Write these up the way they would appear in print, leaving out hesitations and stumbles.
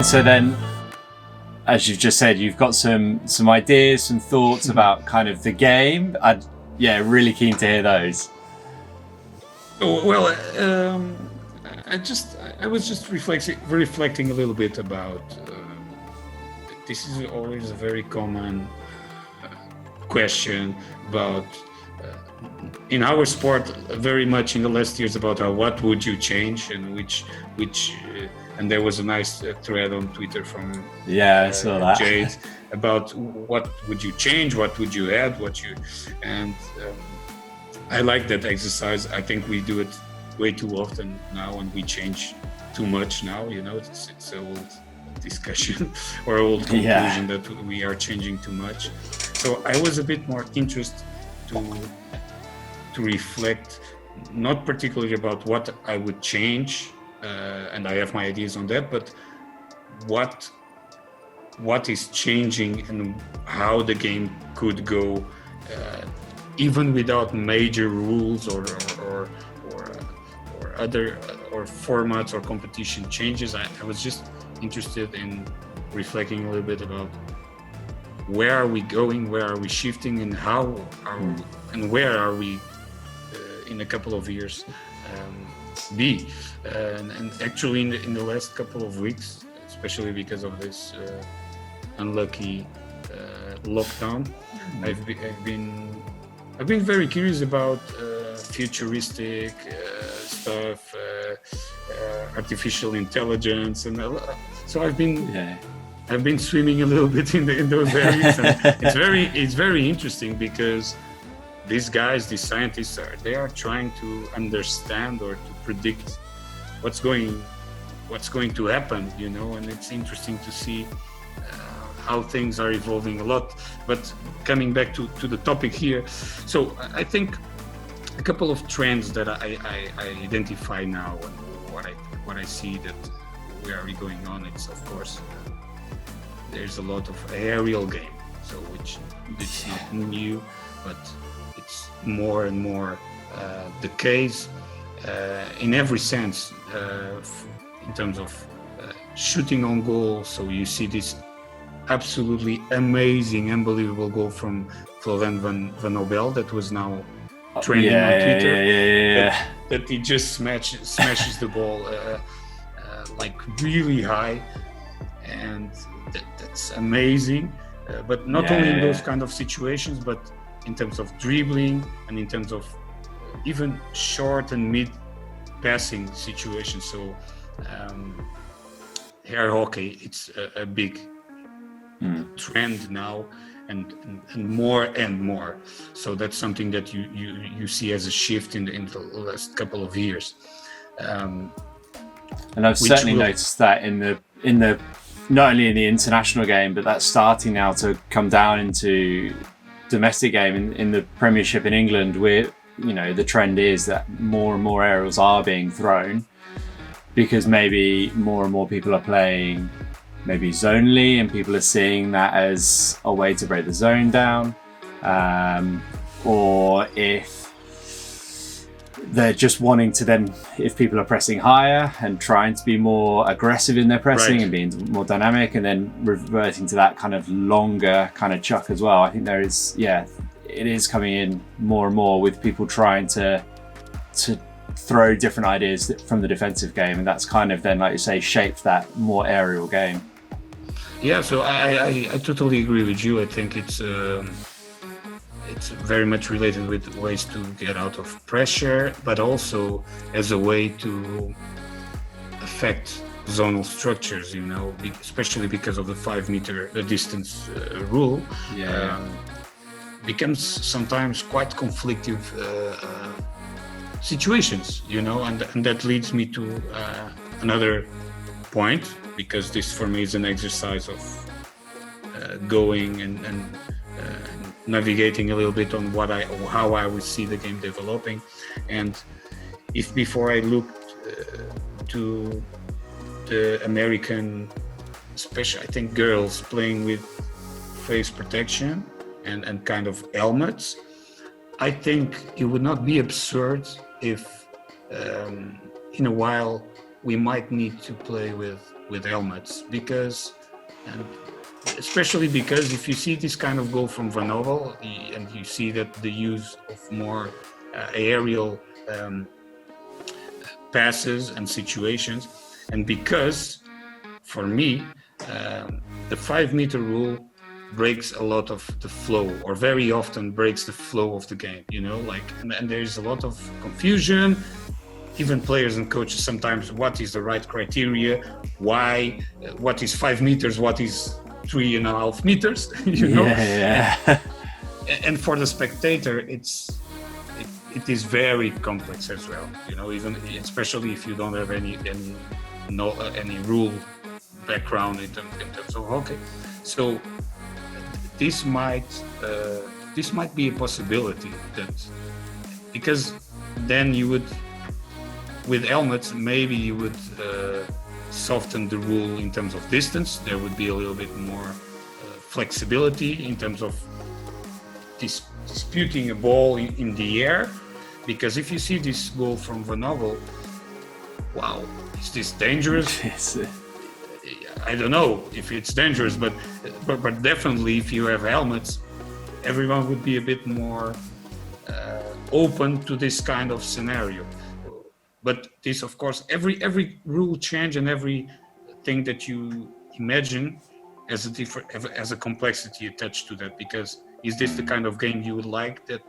So then, as you've just said, you've got some ideas, some thoughts about kind of the game. Really keen to hear those. Well, I was just reflecting a little bit about. This is always a very common question about in our sport, very much in the last years about what would you change and which and there was a nice thread on Twitter from I saw that. Jade about what would you change, what would you add, I like that exercise. I think we do it way too often now, and we change too much now. It's an old discussion or old conclusion that we are changing too much. So I was a bit more interested to reflect, not particularly about what I would change, and I have my ideas on that, but what is changing and how the game could go, even without major rules or other or formats or competition changes. I was just interested in reflecting a little bit about where are we going, where are we shifting, and how are we, and where are we in a couple of years be. And actually in the last couple of weeks, especially because of this unlucky lockdown, I've been very curious about futuristic stuff, artificial intelligence, and so I've been swimming a little bit in those areas. And it's very interesting because these guys, these scientists, are trying to understand or to predict what's going to happen, and it's interesting to see how things are evolving a lot. But coming back to the topic here, so I think a couple of trends that I identify now, and what I see that where are we going on, it's of course there's a lot of aerial game, so which it's not new, but it's more and more the case in every sense, in terms of shooting on goal. So you see this absolutely amazing, unbelievable goal from Flovan van Nobel that was now trending on Twitter. That he just smashes the ball like really high, and that's amazing. But not only in those kind of situations, but in terms of dribbling and in terms of even short and mid passing situations. So air hockey, it's a big trend now, and more and more. So that's something that you see as a shift in the last couple of years. And I've certainly noticed that in the not only in the international game, but that's starting now to come down into domestic game in the Premiership in England, where the trend is that more and more aerials are being thrown because maybe more and more people are playing maybe zonally, and people are seeing that as a way to break the zone down, or if they're just wanting to then, if people are pressing higher and trying to be more aggressive in their pressing and being more dynamic, and then reverting to that kind of longer kind of chuck as well. I think there is, it is coming in more and more with people trying to throw different ideas from the defensive game, and that's kind of then, like you say, shaped that more aerial game. Yeah, so I totally agree with you. I think it's very much related with ways to get out of pressure, but also as a way to affect zonal structures, especially because of the 5 meter distance rule. Becomes sometimes quite conflictive situations, and that leads me to another point, because this for me is an exercise of going and navigating a little bit on how I would see the game developing. And if before I looked to the American, especially I think girls playing with face protection and kind of helmets, I think it would not be absurd if in a while we might need to play with helmets, because, and especially because if you see this kind of goal from Van Ovel, and you see that the use of more aerial passes and situations, and because for me the 5-meter rule breaks a lot of the flow, or very often breaks the flow of the game, you know, like, and there's a lot of confusion. Even players and coaches sometimes, what is the right criteria, why, what is 5 meters, what is 3.5 meters, you know. And for the spectator, it is very complex as well, you know, even especially if you don't have any rule background in terms of hockey. So this might be a possibility, that because then you would, with helmets, maybe you would soften the rule in terms of distance. There would be a little bit more flexibility in terms of disputing a ball in the air. Because if you see this goal from Van Ovel, wow, is this dangerous? I don't know if it's dangerous, but definitely if you have helmets, everyone would be a bit more open to this kind of scenario. But this, of course, every rule change and every thing that you imagine has a complexity attached to that. Because is this the kind of game you would like that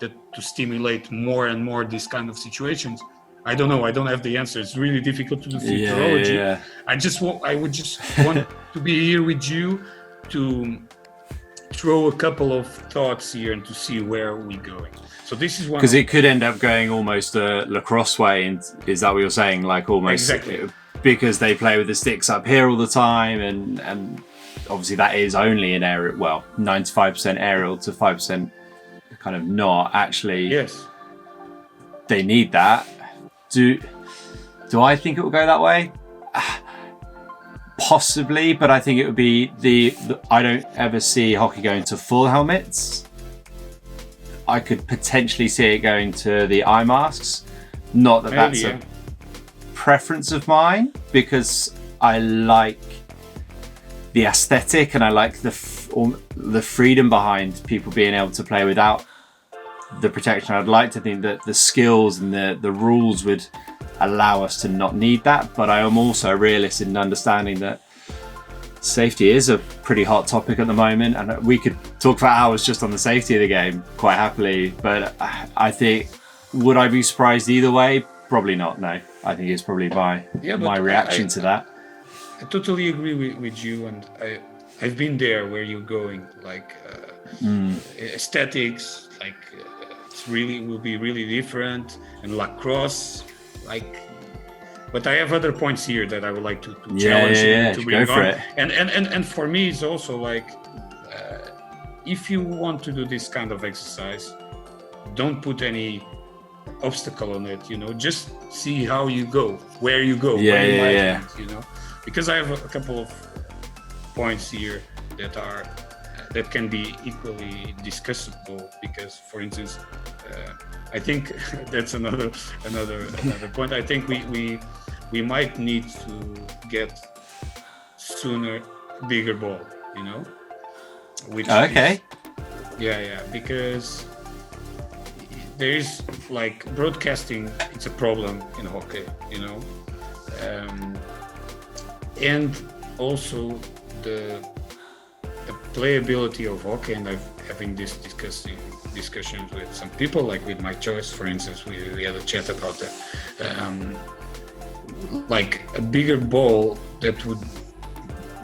to stimulate more and more these kind of situations? I don't know. I don't have the answer. It's really difficult to do futurology. Yeah. I would just want to be here with you to throw a couple of thoughts here and to see where we're going. So this is one, because it could end up going almost a lacrosse way, and is that what you're saying? Like almost exactly, because they play with the sticks up here all the time, and obviously that is only an aerial, well, 95% aerial to 5% kind of not actually. Yes, they need that. Do I think it will go that way? Possibly, but I think it would be the I don't ever see hockey going to full helmets. I could potentially see it going to the eye masks. Not that that's a preference of mine, because I like the aesthetic and I like the freedom behind people being able to play without the protection. I'd like to think that the skills and the rules would allow us to not need that, but I am also a realist in understanding that safety is a pretty hot topic at the moment, and we could talk for hours just on the safety of the game quite happily. But I think, would I be surprised either way? Probably not. No, I think it's probably my reaction to that. I totally agree with you, and I've been there where you're going, like aesthetics, like it's really will be really different, and lacrosse, like. But I have other points here that I would like to challenge you to bring on. And for me, it's also like, if you want to do this kind of exercise, don't put any obstacle on it. You know, just see how you go, where you go, you know. Because I have a couple of points here that can be equally discussable. Because, for instance, I think that's another point. I think we might need to get sooner bigger ball, you know. Which because there is, like, broadcasting. It's a problem in hockey, you know, and also the playability of hockey. And I've having this discussions with some people, like with my choice, for instance. We had a chat about that. Like a bigger ball that would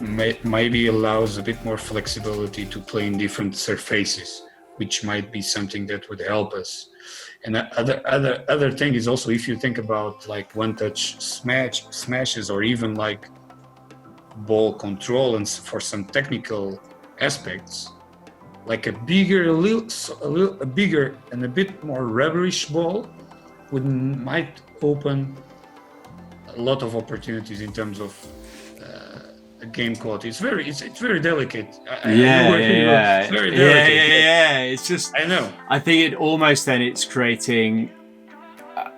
maybe allows a bit more flexibility to play in different surfaces, which might be something that would help us. And other thing is also, if you think about like one-touch smashes, or even like ball control, and for some technical aspects, like a bigger and a bit more rubberish ball might open a lot of opportunities in terms of game quality. It's very delicate. It's very delicate. It's just, I know. I think it's creating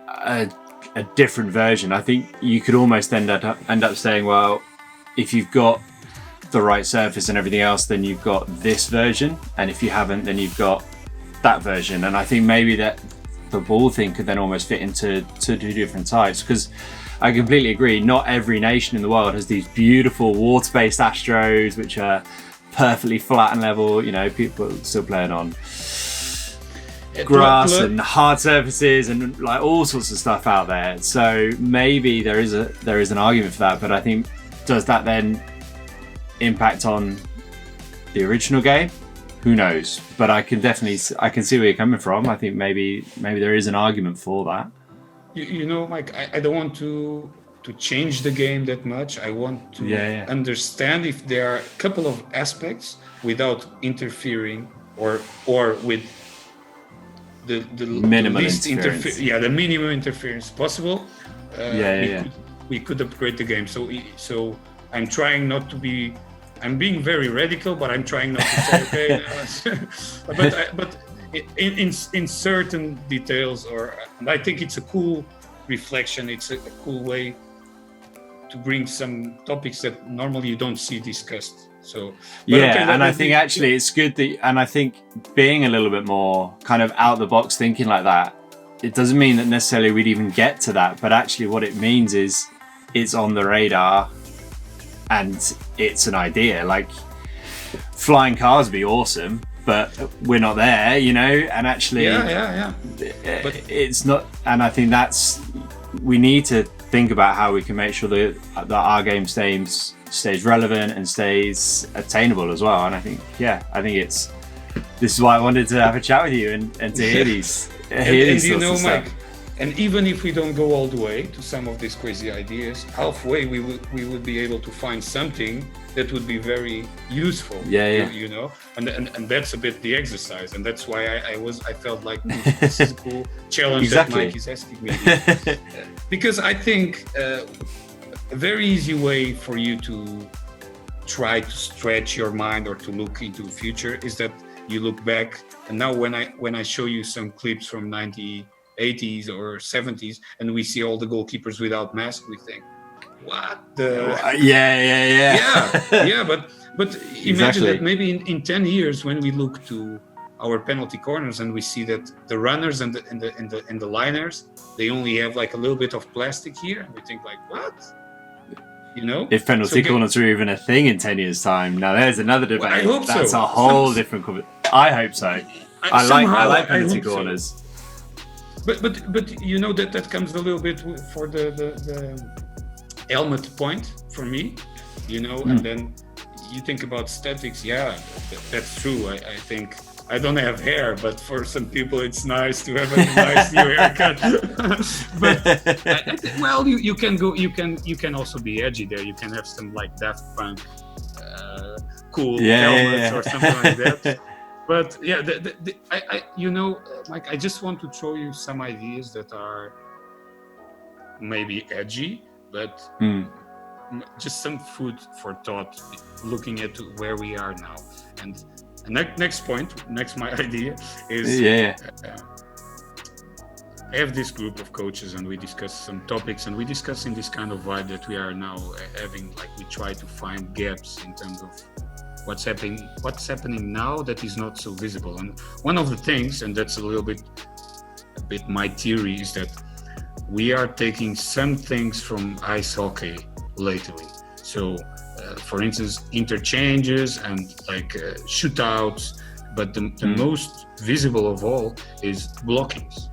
a a different version. I think you could almost end up saying, well, if you've got the right surface and everything else, then you've got this version, and if you haven't, then you've got that version. And I think maybe that the ball thing could then almost fit into two different types, because I completely agree, not every nation in the world has these beautiful water-based Astros which are perfectly flat and level. You know, people still playing on grass and hard surfaces and like all sorts of stuff out there. So maybe there is an argument for that, but I think, does that then impact on the original game? Who knows? But I can see where you're coming from. I think maybe there is an argument for that. You know, Mike, I don't want to change the game that much. I want to understand if there are a couple of aspects without interfering or with the minimal least interference. The minimum interference possible. We could upgrade the game. So I'm trying not to be. I'm being very radical, but I'm trying not to say okay. but in certain details, and I think it's a cool reflection. It's a cool way to bring some topics that normally you don't see discussed. So I think actually it's good that, and I think being a little bit more kind of out the box thinking like that, it doesn't mean that necessarily we'd even get to that, but actually what it means is it's on the radar and it's an idea. Like, flying cars would be awesome, but we're not there, you know, and actually but it's not. And I think we need to think about how we can make sure that our game stays relevant and stays attainable as well. And I think this is why I wanted to have a chat with you and to hear these sorts of stuff. Mike, and even if we don't go all the way to some of these crazy ideas, halfway we would be able to find something that would be very useful. You know, and that's a bit the exercise, and that's why I felt like this is a cool challenge that Mike is asking me. Because I think a very easy way for you to try to stretch your mind or to look into the future is that you look back, and now when I show you some clips from 80s or 70s and we see all the goalkeepers without masks, we think, what the but imagine that maybe in 10 years when we look to our penalty corners and we see that the runners and the liners, they only have like a little bit of plastic here, and we think like, what? You know, if penalty corners are even a thing in 10 years time, now there's another debate. Well, I hope that's so. a whole different. I hope so. I like penalty corners. So. But you know that comes a little bit for the helmet point for me, you know, and then you think about statics. Yeah, that's true. I think I don't have hair, but for some people it's nice to have a nice new haircut. But well, you can also be edgy there. You can have some like Daft Punk cool helmets or something like that. But yeah, I you know, like, I just want to throw you some ideas that are maybe edgy, but just some food for thought, looking at where we are now. And next my idea is I have this group of coaches and we discuss some topics, and we discuss in this kind of vibe that we are now having, like, we try to find gaps in terms of what's happening now that is not so visible. And one of the things, and that's a bit my theory, is that we are taking some things from ice hockey lately. So for instance, interchanges and like shootouts, but the most visible of all is blockings,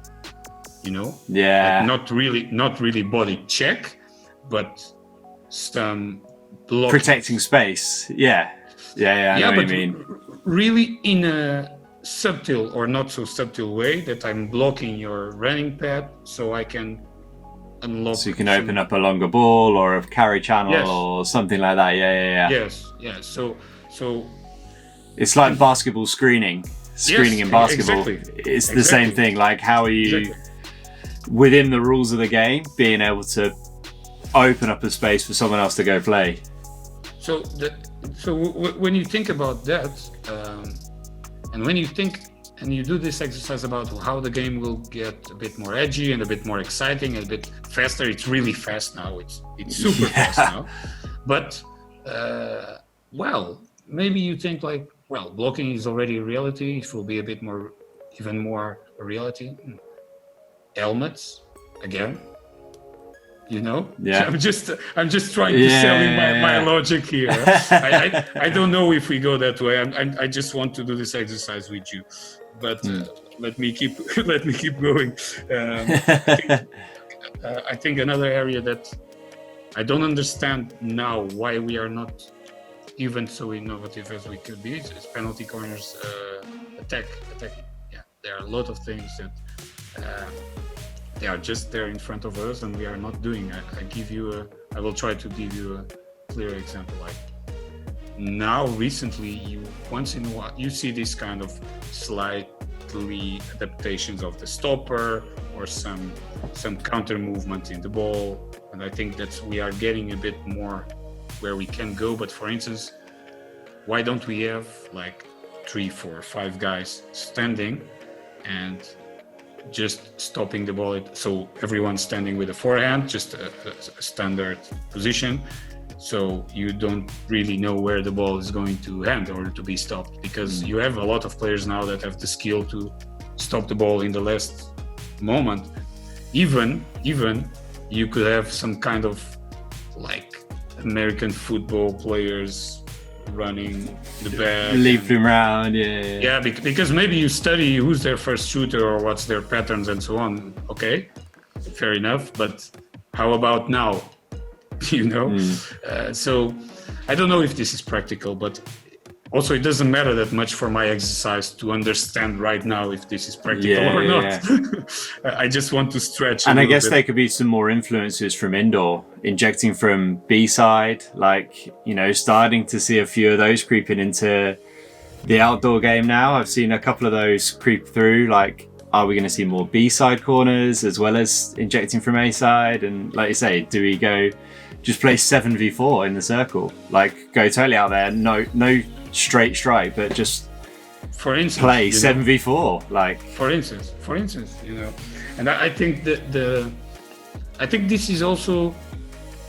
you know? Yeah. Like not really body check, but some blocking. Protecting space. Yeah, I know what you mean. Really in a subtle or not so subtle way, that I'm blocking your running pad so I can unlock. So you can open up a longer ball or a carry channel or something like that. Yeah. Yes. So it's like basketball screening in basketball. Exactly. It's the same thing. Like, how are you within the rules of the game being able to open up a space for someone else to go play? So when you think about that, and when you think and you do this exercise about how the game will get a bit more edgy and a bit more exciting and a bit faster. It's really fast now. It's super fast now. But well, maybe you think like, well, blocking is already a reality. It will be a bit more, even more a reality. Helmets again. You know, yeah. I'm just trying to sell you my logic here. I don't know if we go that way. I just want to do this exercise with you, but let me keep going. I think another area that I don't understand now why we are not even so innovative as we could be is penalty corners, attacking. Yeah, there are a lot of things that. They are just there in front of us, and we are not doing. I will try to give you a clear example. Like now, recently, once in a while, you see this kind of slightly adaptations of the stopper or some counter movement in the ball, and I think that we are getting a bit more where we can go. But for instance, why don't we have like 3, 4, 5 guys standing and just stopping the ball, so everyone's standing with a forehand, just a standard position, so you don't really know where the ball is going to end or to be stopped, because you have a lot of players now that have the skill to stop the ball in the last moment. Even you could have some kind of like American football players running the back, leave them around, because maybe you study who's their first shooter or what's their patterns and so on. Okay, fair enough, but how about now? You know, so I don't know if this is practical, but also it doesn't matter that much for my exercise to understand right now if this is practical or not. I just want to stretch, and I guess there could be some more influences from indoor, injecting from B-side, like, you know, starting to see a few of those creeping into the outdoor game now. I've seen a couple of those creep through. Like, are we going to see more B-side corners as well as injecting from A-side? And like you say, do we go just play 7v4 in the circle, like go totally out there, no straight strike, but just for instance play 7v4, like for instance, you know. And I think that I think this is also,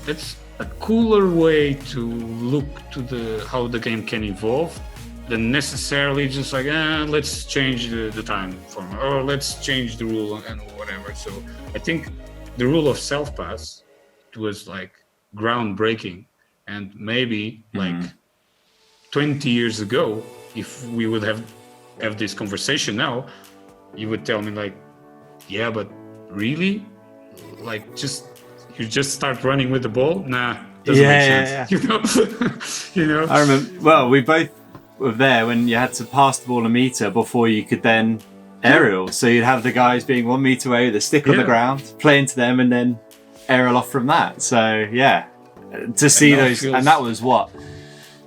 that's a cooler way to look to how the game can evolve than necessarily just like let's change the time form or let's change the rule and whatever. So I think the rule of self pass was like groundbreaking, and maybe like 20 years ago, if we would have this conversation now, you would tell me like, yeah, but really, like you just start running with the ball? Nah, doesn't make sense. You know, you know. I remember. Well, we both were there when you had to pass the ball a meter before you could then aerial. So you'd have the guys being 1 meter away with a stick on the ground, play into them, and then aerial off from that. So yeah, to see those, and that was what,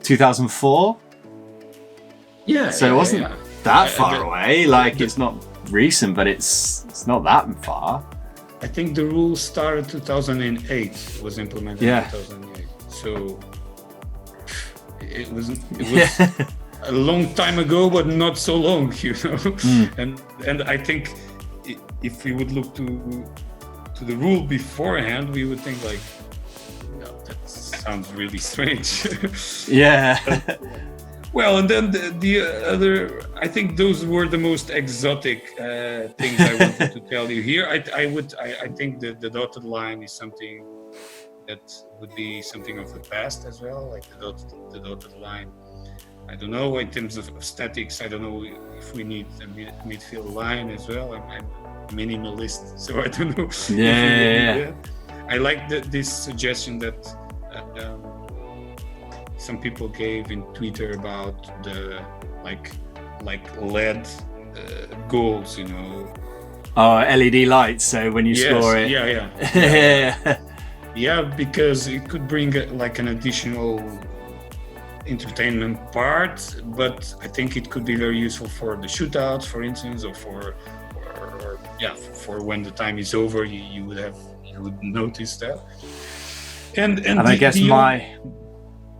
2004. Yeah. So it wasn't that far away. Like it's not recent, but it's not that far. I think the rule started 2008. Was implemented in 2008. So it was a long time ago, but not so long, you know. And I think if we would look to the rule beforehand, we would think like, no, that sounds really strange. Well, and then the other, I think those were the most exotic things I wanted to tell you here. I think the dotted line is something that would be something of the past as well, like the dotted line. I don't know, in terms of statics, I don't know if we need a midfield line as well. I'm minimalist, so I don't know. I like this suggestion that some people gave in Twitter about the like LED goals, you know. Oh, LED lights. So when you score it, yeah, because it could bring like an additional entertainment part, but I think it could be very useful for the shootouts, for instance, or for when the time is over, you would notice that. And I guess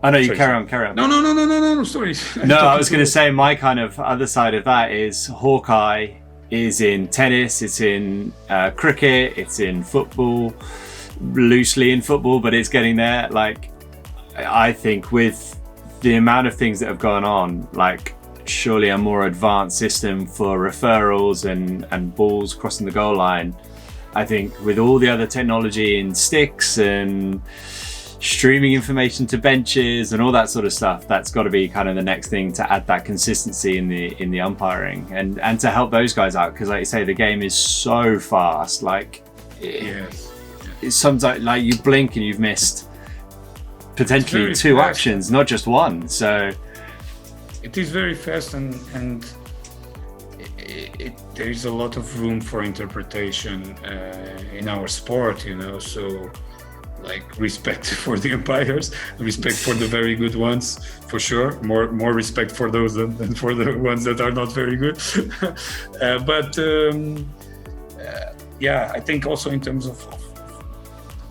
I know you Sorry, carry sorry. on, carry on. No, sorry. No, I was going to say my kind of other side of that is Hawkeye is in tennis, it's in cricket, it's in football, loosely in football, but it's getting there. Like, I think with the amount of things that have gone on, like surely a more advanced system for referrals and balls crossing the goal line. I think with all the other technology in sticks and streaming information to benches and all that sort of stuff, that's got to be kind of the next thing to add that consistency in the umpiring and to help those guys out, because like you say, the game is so fast. Like, Yes. it's sometimes like you blink and you've missed potentially two fast. actions, not just one. So It is very fast, and there is a lot of room for interpretation in our sport, you know. So, like, respect for the umpires, respect for the very good ones, for sure. More respect for those than for the ones that are not very good. Yeah, I think also in terms of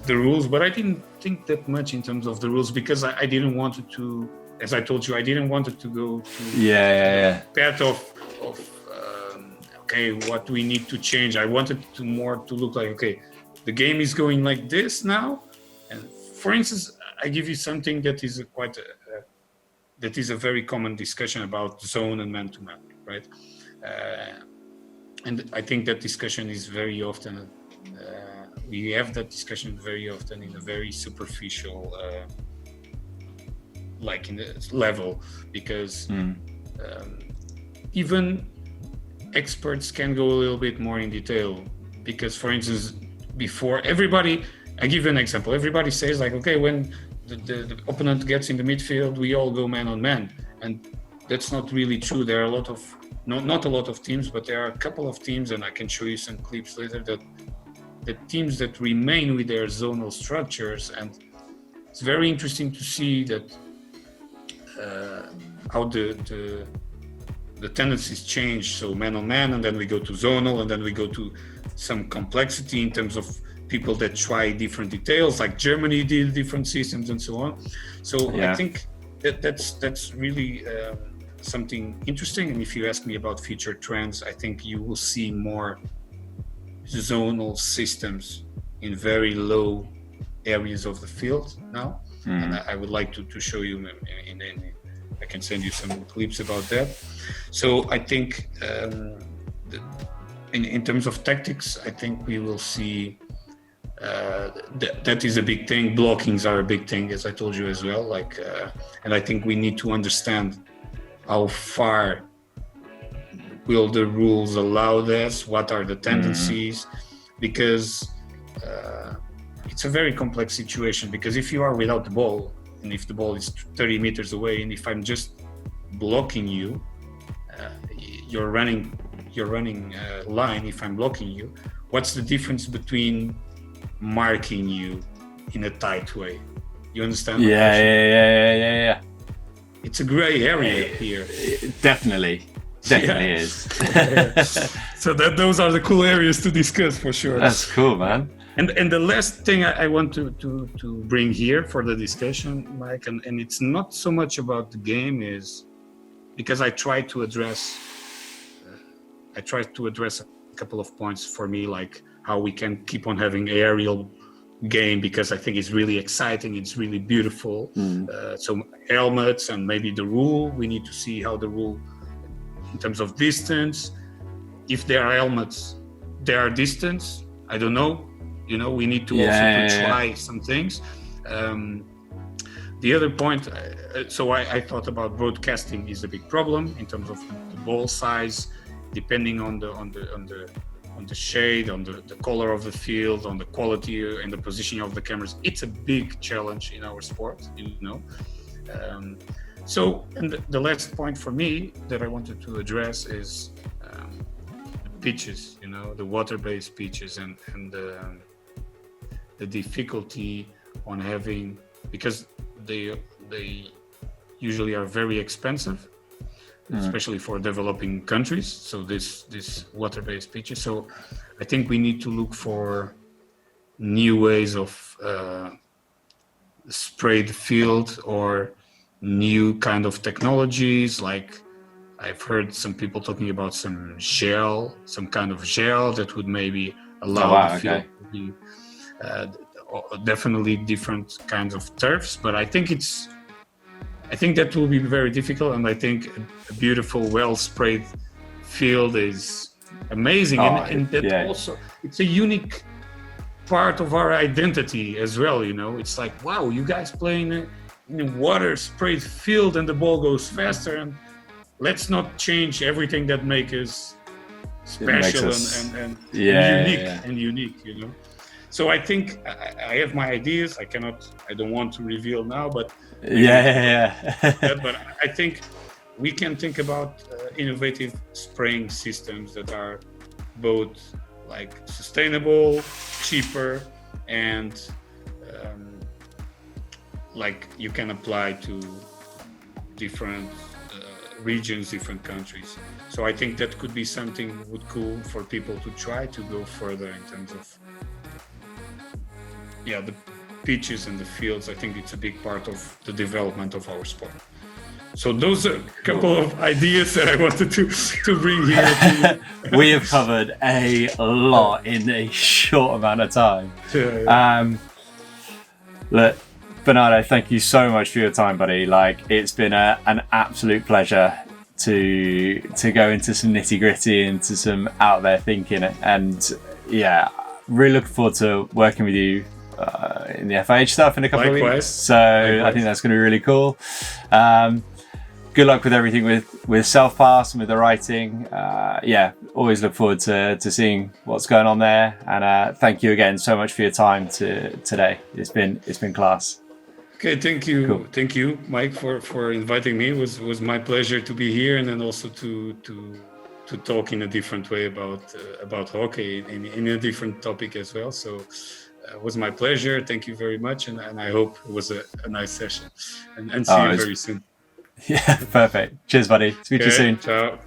the rules, but I didn't think that much in terms of the rules, because I didn't want it to, as I told you, I didn't want it to go to yeah. path of okay, what we need to change. I wanted to more to look like, okay, the game is going like this now. And for instance, I give you something that is that is a very common discussion about zone and man-to-man, right? And I think that discussion is very often, we have that discussion very often in a very superficial, like in the level, because even experts can go a little bit more in detail. Because, for instance, before everybody, I give you an example. Everybody says like, okay, when the opponent gets in the midfield, we all go man on man, and that's not really true. There are a lot of, not a lot of teams, but there are a couple of teams, and I can show you some clips later, that the teams that remain with their zonal structures, and it's very interesting to see that how the tendencies change. So man on man, and then we go to zonal, and then we go to some complexity in terms of people that try different details, like Germany did different systems and so on. So yeah. I think that's really something interesting. And if you ask me about future trends, I think you will see more zonal systems in very low areas of the field now. And I would like to show you I can send you some clips about that. So I think in terms of tactics, I think we will see that is a big thing. Blockings are a big thing, as I told you as well. Like, and I think we need to understand how far will the rules allow this? What are the tendencies? Because it's a very complex situation. Because if you are without the ball, and if the ball is 30 meters away, and if I'm just blocking you, you're running line. If I'm blocking you, what's the difference between marking you in a tight way? You understand? Yeah. It's a gray area here. Definitely is. So those are the cool areas to discuss for sure. That's cool, man. And the last thing I want to bring here for the discussion, Mike, and it's not so much about the game, is because I try to address a couple of points for me, like how we can keep on having aerial game, because I think it's really exciting, it's really beautiful. So helmets and maybe the rule, we need to see how the rule in terms of distance, if there are helmets, there are distance, I don't know. You know, we need to try some things. The other point, so I thought about broadcasting is a big problem in terms of the ball size, depending on the shade, on the color of the field, on the quality and the positioning of the cameras. It's a big challenge in our sport, you know. So, and the last point for me that I wanted to address is the pitches, you know, the water-based pitches, and the difficulty on having, because they usually are very expensive, especially for developing countries. So this water-based pitches. So I think we need to look for new ways of spray the field, or new kind of technologies. Like I've heard some people talking about some kind of gel that would maybe allow the field to be definitely different kinds of turfs. But I think that will be very difficult, and I think a beautiful, well sprayed field is amazing, and that also it's a unique part of our identity as well. It's like, wow, you guys playing in a water sprayed field and the ball goes faster, and let's not change everything that makes us special and unique. So I think I have my ideas. I don't want to reveal now, but but I think we can think about innovative spraying systems that are both like sustainable, cheaper, and like you can apply to different regions, different countries. So I think that could be something cool for people to try to go further in terms of the pitches and the fields. I think it's a big part of the development of our sport. So those are a couple of ideas that I wanted to bring here to you. We have covered a lot in a short amount of time. Look, Bernardo, thank you so much for your time, buddy. Like, it's been an absolute pleasure to go into some nitty gritty, into some out there thinking, and really looking forward to working with you in the FIH stuff in a couple of weeks. So I think that's going to be really cool. Good luck with everything with Self-Pass and with the writing. Always look forward to seeing what's going on there. And thank you again so much for your time today. It's been class. Okay, thank you. Cool. Thank you, Mike, for inviting me. It was my pleasure to be here, and then also to talk in a different way about hockey in a different topic as well. So it was my pleasure. Thank you very much, and I hope it was a nice session. And see you very soon. Yeah, perfect. Cheers, buddy. Speak to you soon. Ciao.